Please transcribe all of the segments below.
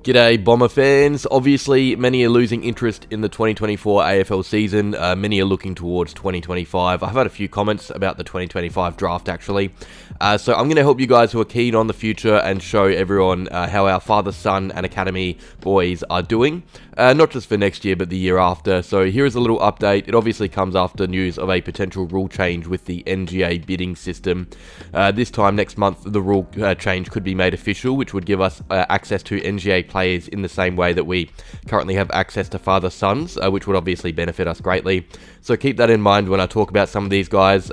G'day Bomber fans. Obviously, many are losing interest in the 2024 AFL season. Many are looking towards 2025. I've had a few comments about the 2025 draft actually. So I'm going to help you guys who are keen on the future and show everyone how our father, son and academy boys are doing. Not just for next year, but the year after. So here is a little update. It obviously comes after news of a potential rule change with the NGA bidding system. This time next month, the rule change could be made official, which would give us access to NGA players in the same way that we currently have access to father-sons, which would obviously benefit us greatly. So keep that in mind when I talk about some of these guys.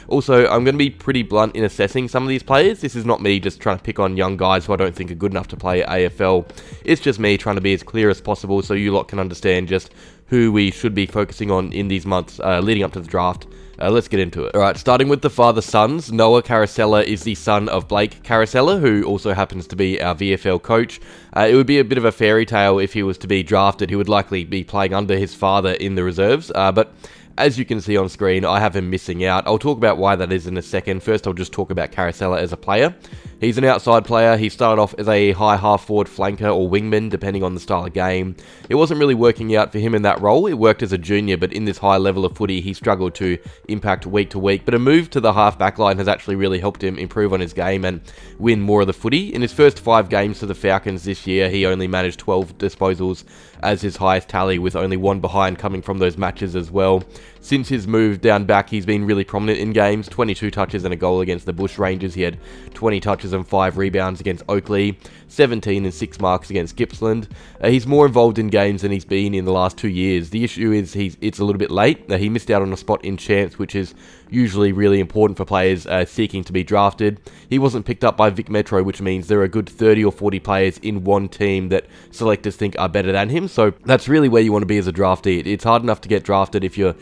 Also, I'm going to be pretty blunt in assessing some of these players. This is not me just trying to pick on young guys who I don't think are good enough to play AFL. It's just me trying to be as clear as possible so you lot can understand just who we should be focusing on in these months leading up to the draft. Let's get into it. Alright, starting with the father-sons, Noah Caracella is the son of Blake Caracella, who also happens to be our VFL coach. It would be a bit of a fairy tale if he was to be drafted. He would likely be playing under his father in the reserves, but as you can see on screen, I have him missing out. I'll talk about why that is in a second. First, I'll just talk about Caracella as a player. He's an outside player. He started off as a high half-forward flanker or wingman, depending on the style of game. It wasn't really working out for him in that role. It worked as a junior, but in this high level of footy, he struggled to impact week to week. But a move to the half-back line has actually really helped him improve on his game and win more of the footy. In his first 5 games for the Falcons this year, he only managed 12 disposals as his highest tally, with only 1 behind coming from those matches as well. Since his move down back, he's been really prominent in games. 22 touches and a goal against the Bush Rangers. He had 20 touches and 5 rebounds against Oakley, 17 and 6 marks against Gippsland. He's more involved in games than he's been in the last 2 years. The issue is it's a little bit late. He missed out on a spot in champs, which is usually really important for players seeking to be drafted. He wasn't picked up by Vic Metro, which means there are a good 30 or 40 players in one team that selectors think are better than him. So that's really where you want to be as a draftee. It's hard enough to get drafted if you're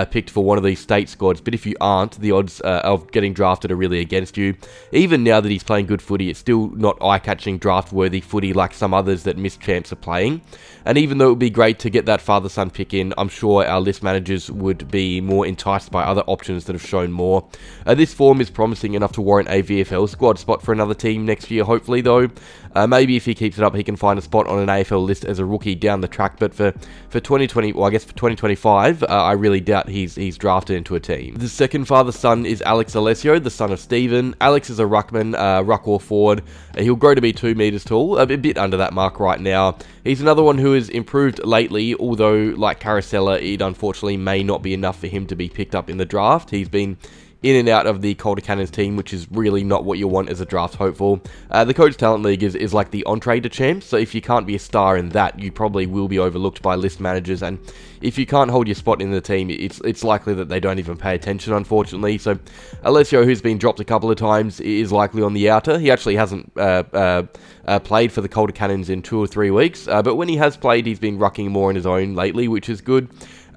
picked for one of these state squads, but if you aren't, the odds of getting drafted are really against you. Even now that he's playing good footy, it's still not eye-catching draft-worthy footy like some others that missed champs are playing. And even though it would be great to get that father-son pick in, I'm sure our list managers would be more enticed by other options that have shown more. This form is promising enough to warrant a VFL squad spot for another team next year, hopefully, though. Maybe if he keeps it up, he can find a spot on an AFL list as a rookie down the track, but for 2020, well, I guess for 2025, I really doubt he's drafted into a team. The second father-son is Alex Alessio, the son of Stephen. Alex is a ruckman, ruck or forward. He'll grow to be 2 meters tall, a bit under that mark right now. He's another one who has improved lately, although like Caracella, it unfortunately may not be enough for him to be picked up in the draft. He's been in and out of the Calder Cannons team, which is really not what you want as a draft hopeful. The Coach Talent League is like the entree to champs, so if you can't be a star in that, you probably will be overlooked by list managers, and if you can't hold your spot in the team, it's likely that they don't even pay attention, unfortunately. So Alessio, who's been dropped a couple of times, is likely on the outer. He actually hasn't played for the Calder Cannons in 2 or 3 weeks, but when he has played, he's been rucking more on his own lately, which is good.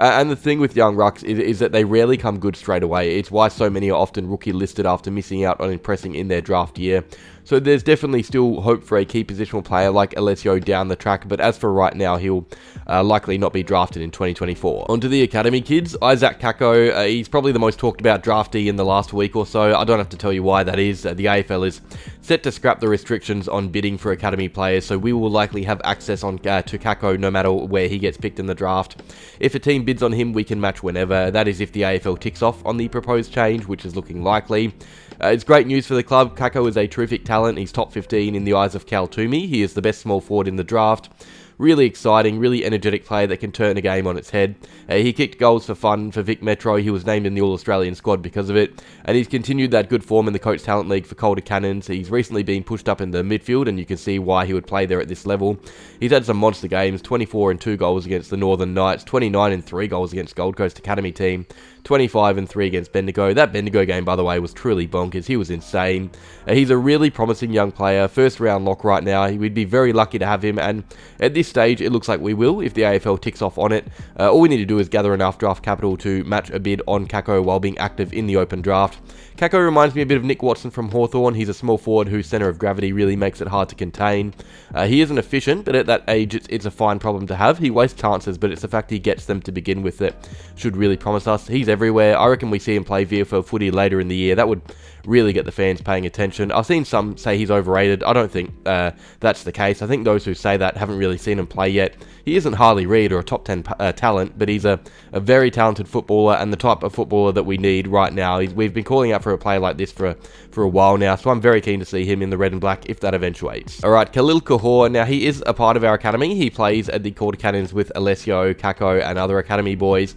And the thing with young rucks is that they rarely come good straight away. It's why so many are often rookie listed after missing out on impressing in their draft year. So there's definitely still hope for a key positional player like Alessio down the track, but as for right now, he'll likely not be drafted in 2024. On to the academy kids. Isaac Kako, he's probably the most talked about draftee in the last week or so. I don't have to tell you why that is. The AFL is set to scrap the restrictions on bidding for academy players, so we will likely have access on to Kako no matter where he gets picked in the draft. If a team bids on him, we can match whenever. That is if the AFL ticks off on the proposed change, which is looking likely. It's great news for the club. Kako is a terrific talent. He's top 15 in the eyes of Cal Toomey. He is the best small forward in the draft. Really exciting, really energetic player that can turn a game on its head. He kicked goals for fun for Vic Metro. He was named in the All-Australian squad because of it. And he's continued that good form in the Coach Talent League for Calder Cannons. He's recently been pushed up in the midfield, and you can see why he would play there at this level. He's had some monster games, 24 and 2 goals against the Northern Knights, 29 and 3 goals against Gold Coast Academy team, 25 and 3 against Bendigo. That Bendigo game, by the way, was truly bonkers. He was insane. He's a really promising young player, first round lock right now. We'd be very lucky to have him, and at this stage, it looks like we will if the AFL ticks off on it. All we need to do is gather enough draft capital to match a bid on Kako while being active in the open draft. Kako reminds me a bit of Nick Watson from Hawthorn. He's a small forward whose centre of gravity really makes it hard to contain. He isn't efficient, but at that age it's a fine problem to have. He wastes chances, but it's the fact he gets them to begin with that should really promise us. He's everywhere. I reckon we see him play VFL footy later in the year. That would really get the fans paying attention. I've seen some say he's overrated. I don't think that's the case. I think those who say that haven't really seen him play yet. He isn't Harley Reid or a top 10 talent, but he's a very talented footballer and the type of footballer that we need right now. We've been calling out for a player like this for a while now, so I'm very keen to see him in the red and black if that eventuates. Alright, Khalil Kaakour. Now, he is a part of our academy. He plays at the Quarter Cannons with Alessio, Kako, and other academy boys.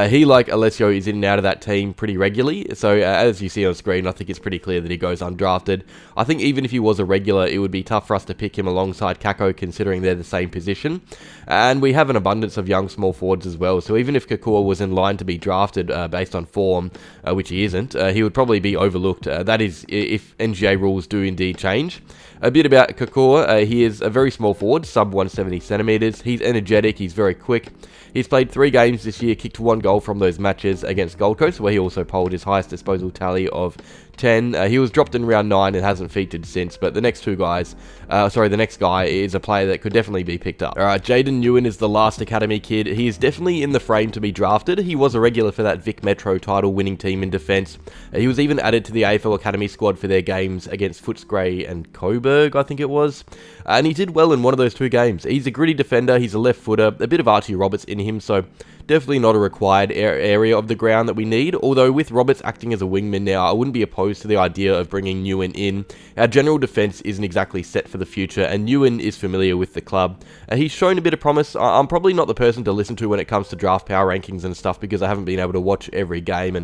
He, like Alessio, is in and out of that team pretty regularly, so as you see on screen, I think it's pretty clear that he goes undrafted. I think even if he was a regular, it would be tough for us to pick him alongside Kako, considering they're the same position. And we have an abundance of young small forwards as well, so even if Kaakour was in line to be drafted based on form, which he isn't, he would probably be overlooked. That is, if NGA rules do indeed change. A bit about Kaakour. He is a very small forward, sub 170 centimetres. He's energetic, he's very quick. He's played 3 games this year, kicked 1 goal from those matches against Gold Coast, where he also polled his highest disposal tally of 10. He was dropped in round 9 and hasn't featured since, but the next guy is a player that could definitely be picked up. Alright, Jayden Nguyen is the last academy kid. He is definitely in the frame to be drafted. He was a regular for that Vic Metro title winning team in defence. He was even added to the AFL Academy squad for their games against Footscray and Coburg, I think it was. And he did well in one of those 2 games. He's a gritty defender, he's a left footer, a bit of Archie Roberts in him, so definitely not a required area of the ground that we need, although with Roberts acting as a wingman now, I wouldn't be opposed to the idea of bringing Nguyen in. Our general defence isn't exactly set for the future, and Nguyen is familiar with the club. He's shown a bit of promise. I'm probably not the person to listen to when it comes to draft power rankings and stuff, because I haven't been able to watch every game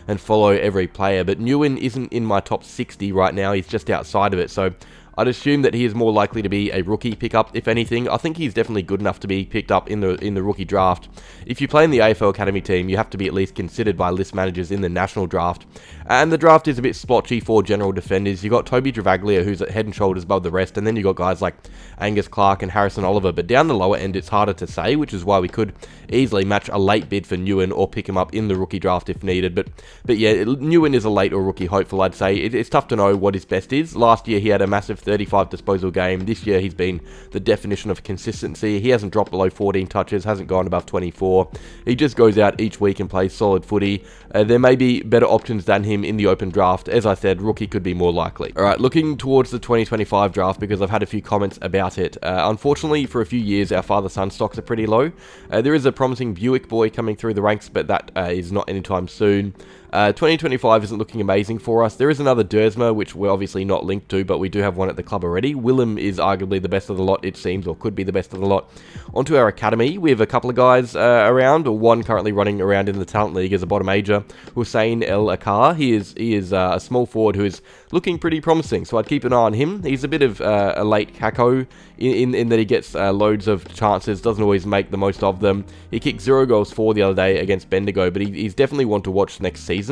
and follow every player, but Nguyen isn't in my top 60 right now, he's just outside of it, so I'd assume that he is more likely to be a rookie pickup, if anything. I think he's definitely good enough to be picked up in the rookie draft. If you play in the AFL Academy team, you have to be at least considered by list managers in the national draft. And the draft is a bit splotchy for general defenders. You've got Toby Travaglia, who's at head and shoulders above the rest, and then you've got guys like Angus Clark and Harrison Oliver. But down the lower end, it's harder to say, which is why we could easily match a late bid for Nguyen or pick him up in the rookie draft if needed. But yeah, Nguyen is a late or rookie hopeful, I'd say. It's tough to know what his best is. Last year, he had a massive 35 disposal game. This year, he's been the definition of consistency. He hasn't dropped below 14 touches, hasn't gone above 24. He just goes out each week and plays solid footy. There may be better options than him in the open draft. As I said, rookie could be more likely. Alright, looking towards the 2025 draft, because I've had a few comments about it. Unfortunately, for a few years, our father-son stocks are pretty low. There is a promising Buick boy coming through the ranks, but that is not anytime soon. 2025 isn't looking amazing for us. There is another Dersma, which we're obviously not linked to, but we do have one at the club already. Willem is arguably the best of the lot, it seems, or could be the best of the lot. Onto our academy, we have a couple of guys around, or one currently running around in the talent league as a bottom major, Hussein El Akar. He is a small forward who is looking pretty promising, so I'd keep an eye on him. He's a bit of a late Kako in that he gets loads of chances, doesn't always make the most of them. He kicked 0 goals for the other day against Bendigo, but he's definitely one to watch next season.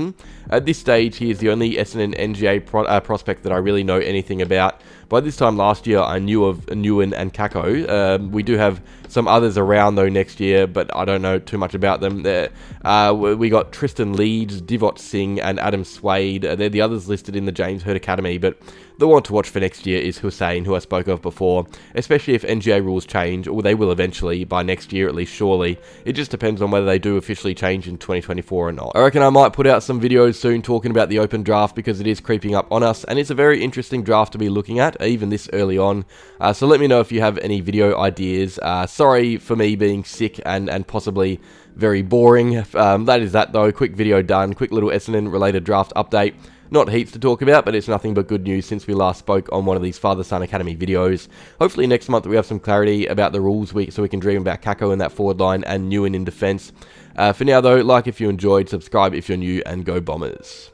At this stage, he is the only Essendon NGA prospect that I really know anything about. By this time last year, I knew of Nguyen and Kako. We do have some others around, though, next year, but I don't know too much about them. We got Tristan Leeds, Divot Singh, and Adam Swade. They're the others listed in the James Hird Academy, but the one to watch for next year is Hussein, who I spoke of before, especially if NGA rules change, or they will eventually, by next year at least, surely. It just depends on whether they do officially change in 2024 or not. I reckon I might put out some videos soon talking about the open draft, because it is creeping up on us, and it's a very interesting draft to be looking at, even this early on. So let me know if you have any video ideas. Sorry for me being sick and possibly very boring. That is that, though. Quick video done. Quick little Essendon related draft update. Not heaps to talk about, but it's nothing but good news since we last spoke on one of these Father-Son Academy videos. Hopefully next month we have some clarity about the rules so we can dream about Kako in that forward line and Nguyen in defence. For now, though, like if you enjoyed, subscribe if you're new, and go Bombers.